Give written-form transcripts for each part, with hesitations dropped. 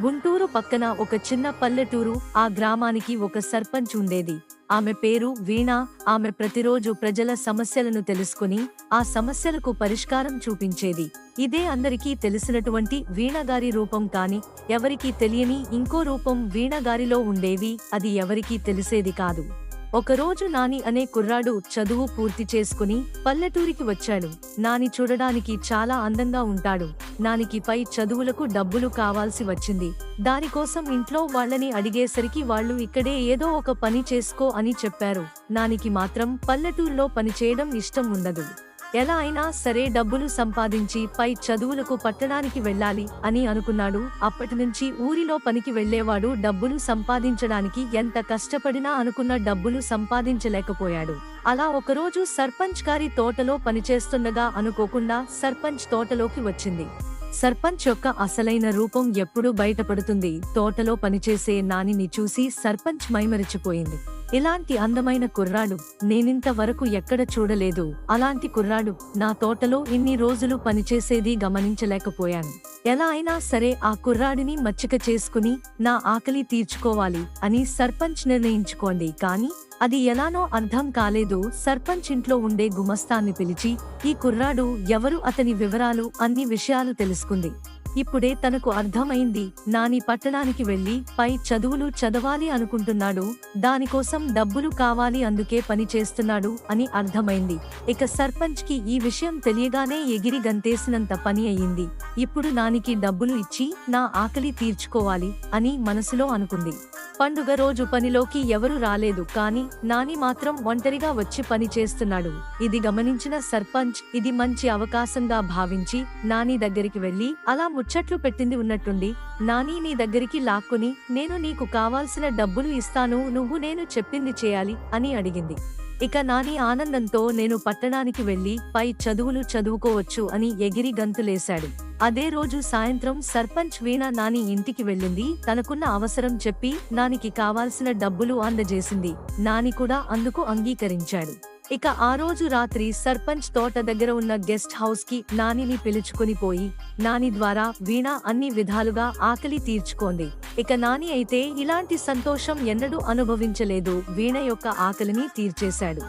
గుంటూరు పక్కన ఒక చిన్న పల్లెటూరు. ఆ గ్రామానికి ఒక సర్పంచ్ ఉండేది. ఆమె పేరు వీణ. ఆమె ప్రతిరోజు ప్రజల సమస్యలను తెలుసుకుని ఆ సమస్యలకు పరిష్కారం చూపించేది. ఇదే అందరికీ తెలిసినటువంటి వీణగారి రూపం. కాని ఎవరికీ తెలియని ఇంకో రూపం వీణగారిలో ఉండేది. అది ఎవరికీ తెలిసేది కాదు. ఒకరోజు నాని అనే కుర్రాడు చదువు పూర్తి చేసుకుని పల్లెటూరికి వచ్చాడు. నాని చూడడానికి చాలా అందంగా ఉంటాడు. నానికి పై చదువులకు డబ్బులు కావాల్సి వచ్చింది. దానికోసం ఇంట్లో వాళ్ళని అడిగేసరికి వాళ్ళు ఇక్కడే ఏదో ఒక పని చేసుకో అని చెప్పారు. నానికి మాత్రం పల్లెటూరులో పనిచేయడం ఇష్టం ఉండదు. ఎలా అయినా సరే డబ్బులు సంపాదించి పై చదువులకు పట్టణానికి వెళ్ళాలి అని అనుకున్నాడు. అప్పటినుంచి ఊరిలో పనికి వెళ్లేవాడు. డబ్బులు సంపాదించడానికి ఎంత కష్టపడినా అనుకున్న డబ్బులు సంపాదించలేకపోయాడు. అలా ఒకరోజు సర్పంచ్ గారి తోటలో పనిచేస్తుండగా అనుకోకుండా సర్పంచ్ తోటలోకి వచ్చింది. సర్పంచ్ యొక్క అసలైన రూపం ఎప్పుడు బయటపడుతుంది. తోటలో పనిచేసే నానిని చూసి సర్పంచ్ మైమరిచిపోయింది. ఇలాంటి అందమైన కుర్రాడు నేనింత వరకు ఎక్కడ చూడలేదు. అలాంటి కుర్రాడు నా తోటలో ఇన్ని రోజులు పనిచేసేది గమనించలేకపోయాను. ఎలా అయినా సరే ఆ కుర్రాడిని మచ్చిక చేసుకుని నా ఆకలి తీర్చుకోవాలి అని సర్పంచ్ నిర్ణయించుకోండి. కానీ అది ఎలానో అర్థం కాలేదు. సర్పంచ్ ఇంట్లో ఉండే గుమస్తాన్ని పిలిచి ఈ కుర్రాడు ఎవరు, అతని వివరాలు, అన్ని విషయాలు తెలుసుకుంది. ఇప్పుడే తనకు అర్థమైంది. నాని పట్టణానికి వెళ్లి పై చదువులు చదవాలి అనుకుంటున్నాడు. దానికోసం డబ్బులు కావాలి, అందుకే పని చేస్తున్నాడు అని అర్థమైంది. ఇక సర్పంచ్ కి ఈ విషయం తెలియగానే ఎగిరి గంతేసినంత పని అయ్యింది. ఇప్పుడు నానికి డబ్బులు ఇచ్చి నా ఆకలి తీర్చుకోవాలి అని మనసులో అనుకుంది. పండుగ రోజు పనిలోకి ఎవరు రాలేదు. కానీ నాని మాత్రం ఒంటరిగా వచ్చి పని చేస్తున్నాడు. ఇది గమనించిన సర్పంచ్ ఇది మంచి అవకాశంగా భావించి నాని దగ్గరికి వెళ్లి అలా ముచ్చట్లు పెట్టింది ఉన్నట్టుండి నాని నీ దగ్గరికి లాక్కుని నేను నీకు కావాల్సిన డబ్బులు ఇస్తాను, నువ్వు నేను చెప్పింది చేయాలి అని అడిగింది. ఇక నాని ఆనందంతో నేను పట్టణానికి వెళ్లి పై చదువులు చదువుకోవచ్చు అని ఎగిరి గంతులేశాడు. అదే రోజు సాయంత్రం సర్పంచ్ వీణ నాని ఇంటికి వెళ్ళింది. తనకున్న అవసరం చెప్పి నానికి కావాల్సిన డబ్బులు అందజేసింది. నాని కూడా అందుకు అంగీకరించాడు. ఇక ఆ రోజు రాత్రి సర్పంచ్ తోట దగ్గర ఉన్న గెస్ట్ హౌస్ కి నానిని పిలుచుకుని పోయి నాని ద్వారా వీణ అన్ని విధాలుగా ఆకలి తీర్చుకోంది. ఇక నాని అయితే ఇలాంటి సంతోషం ఎన్నడూ అనుభవించలేదు. వీణ యొక్క ఆకలిని తీర్చేశాడు.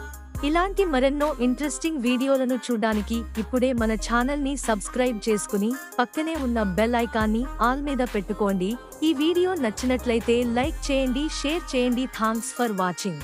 ఇలాంటి మరెన్నో ఇంట్రెస్టింగ్ వీడియోలను చూడడానికి ఇప్పుడే మన ఛానల్ ని సబ్స్క్రైబ్ చేసుకుని పక్కనే ఉన్న బెల్ ఐకాన్ని ఆల్ మీద పెట్టుకోండి. ఈ వీడియో నచ్చినట్లయితే లైక్ చేయండి, షేర్ చేయండి. Thanks for watching.